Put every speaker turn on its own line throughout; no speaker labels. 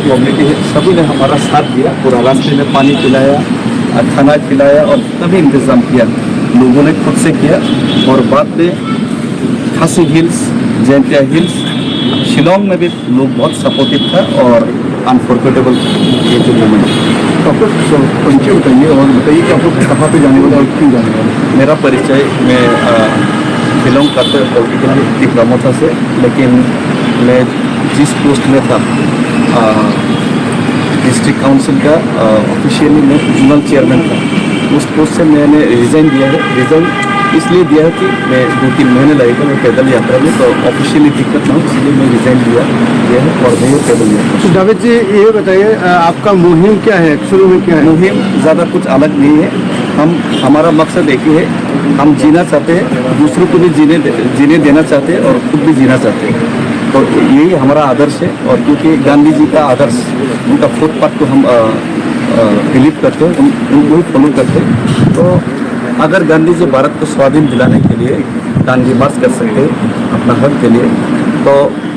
जो कम्युनिटी है सभी ने हमारा साथ दिया। पूरा रास्ते में पानी पिलाया, खाना खिलाया और तभी इंतज़ाम किया लोगों ने खुद से किया। और बाद में खासी हिल्स, जैंतिया हिल्स, शिलोंग में भी लोग बहुत सपोर्टिव था और अनफॉरगेटेबल ये जो मोमेंट।
तो आपको परिचय बताइए और बताइए कि आपको कहाँ पे जाने वाला और क्यों जाने वाला।
मेरा परिचय मैं बिलोंग करते पॉलिटिकली त्रिपुरा से, लेकिन मैं जिस पोस्ट में था डिस्ट्रिक्ट काउंसिल का ऑफिशियली मैं जोनल चेयरमैन था, उस पोस्ट से मैंने रिज़ाइन दिया है। रिज़ाइन इसलिए दिया है कि मैं 2-3 महीने लगेगा मैं पैदल यात्रा में, तो ऑफिशियली दिक्कत ना हो इसलिए मैं रिज़ाइन दिया है और मैं पैदल यात्रा।
तो जावेद जी ये बताइए आपका मुहिम क्या है, शुरू में क्या है?
मुहिम ज़्यादा कुछ अलग नहीं है। हमारा मकसद एक ही है, हम जीना चाहते हैं, दूसरों को भी जीने देना चाहते हैं और खुद भी जीना चाहते हैं। तो यही हमारा आदर्श है। और क्योंकि गांधी जी का आदर्श, उनका फुटपाथ को हम बिलीव करते हैं, उनको ही फॉलो करते हैं। तो अगर गांधी जी भारत को स्वाधीन दिलाने के लिए गांधी मार्च कर सकते हैं अपना हक के लिए, तो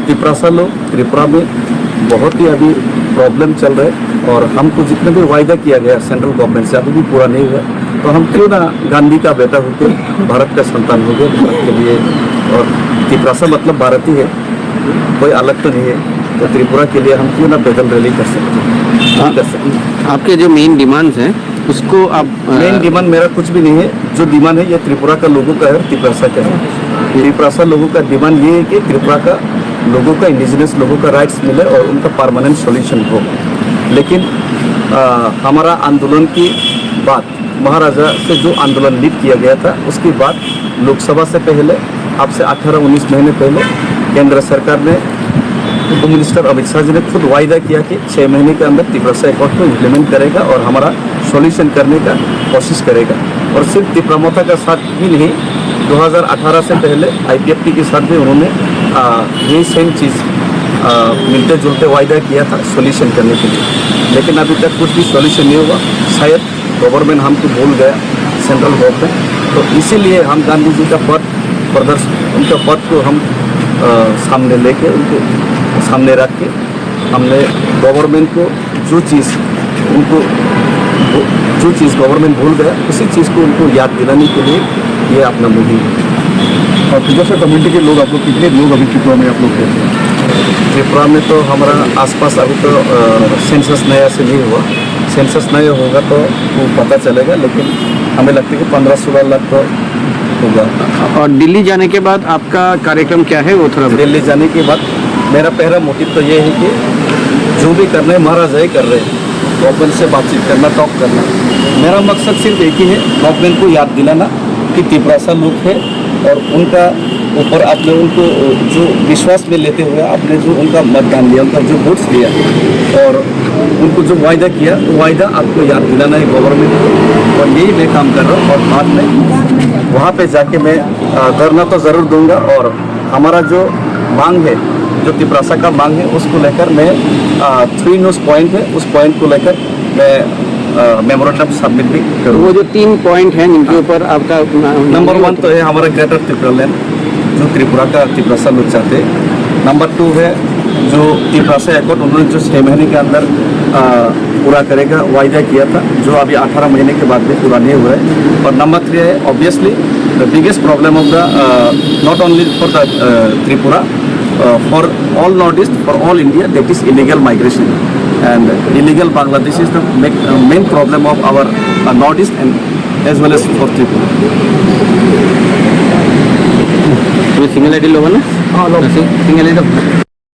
त्रिपुरा में बहुत ही अभी प्रॉब्लम चल रहे हैं और हमको जितने भी वायदा किया गया सेंट्रल गवर्नमेंट से अभी भी पूरा नहीं हुआ। तो हम क्यों ना गांधी का बेटा होकर भारत का संतान हो गए भारत के लिए, और त्रिपुरा मतलब भारत ही है, कोई अलग तो नहीं है। तो त्रिपुरा के लिए हम क्यों ना पैदल रैली कर सकते हैं।
आपके जो मेन डिमांड्स हैं उसको आप
मेन डिमांड मेरा कुछ भी नहीं है। जो डिमांड है ये त्रिपुरा का लोगों का है, त्रिपुरा का है। त्रिपुरा लोगों का डिमांड ये है कि त्रिपुरा का लोगों का, इंडिजिनस लोगों का राइट्स मिले और उनका परमानेंट सॉल्यूशन हो। लेकिन हमारा आंदोलन की बात, महाराजा से जो आंदोलन लीड किया गया था उसकी बात लोकसभा से पहले, अब से 18-19 महीने पहले केंद्र सरकार ने, होम मिनिस्टर अमित शाह जी ने खुद वायदा किया कि 6 महीने के अंदर त्रिपुरा एकॉर्ड को इम्प्लीमेंट करेगा और हमारा सॉल्यूशन करने का कोशिश करेगा। और सिर्फ त्रिपुरा का साथ ही नहीं, 2018 से पहले IPFT के साथ भी उन्होंने यही सेम चीज़ मिलते जुलते वायदा किया था सॉल्यूशन करने के लिए। लेकिन अभी तक कुछ भी सॉल्यूशन नहीं हुआ। शायद गवर्नमेंट हमको भूल गया, सेंट्रल गवर्नमेंट। तो इसीलिए हम गांधी जी का पद प्रदर्शन, उनका पद को हम सामने लेके, उनको सामने रख के, हमने गवर्नमेंट को जो चीज़ गवर्नमेंट भूल गया उसी चीज़ को उनको याद दिलाने के लिए ये अपना मुहिम है।
और त्रिपुरा कम्युनिटी के लोग, आप लोग कितने लोग अभी त्रिपुरा में आप लोग रहते हैं?
त्रिपुरा में तो हमारा आसपास अभी तो सेंसस नया से नहीं हुआ। सेंसस नया होगा तो वो पता चलेगा, लेकिन हमें लगता है कि 15-16 लाख तो होगा।
और दिल्ली जाने के बाद आपका कार्यक्रम क्या है वो थोड़ा
दिल्ली जाने के बाद मेरा पहला मोटिव तो ये है कि जो भी करना है महाराजा ही कर रहे हैं, गवर्नमेंट से बातचीत करना, टॉक करना। मेरा मकसद सिर्फ एक ही है, गवर्नमेंट को याद दिलाना कि त्रिपुरा लोग है और उनका ऊपर आपने उनको जो विश्वास में लेते हुए आपने जो उनका मतदान लिया, उनका जो वोट्स लिया और उनको जो वायदा किया, वो वायदा आपको याद दिलाना है गवर्नमेंट को। और यही मैं काम कर रहा हूँ। और बाद में वहाँ पे जाके मैं धरना तो ज़रूर दूंगा और हमारा जो मांग है, जो त्रिपुरा का मांग है, उसको लेकर मैं 3 न्यूज़ पॉइंट है, उस पॉइंट को लेकर मैं मेमोरेंडम सबमिट भी करूँगा।
वो जो 3 पॉइंट हैं जिनके ऊपर आपका
नंबर 1 तो है हमारा ग्रेटर त्रिपुरा लैंड, जो त्रिपुरा लोग चाहते हैं। नंबर 2 है जो त्रिपुरा एकॉर्ड उन्होंने जो 6 महीने के अंदर पूरा करेगा वायदा किया था, जो अभी 18 महीने के बाद भी पूरा नहीं हुआ है। और नंबर 3 है obviously the biggest problem of the not only for the Tripura, for all Northeast, for all India, that is illegal migration, and illegal Bangladesh is the main problem of our Northeast and as well as for Tripura.
তুমি single ID লোবো না?
हाँ लोग
single ID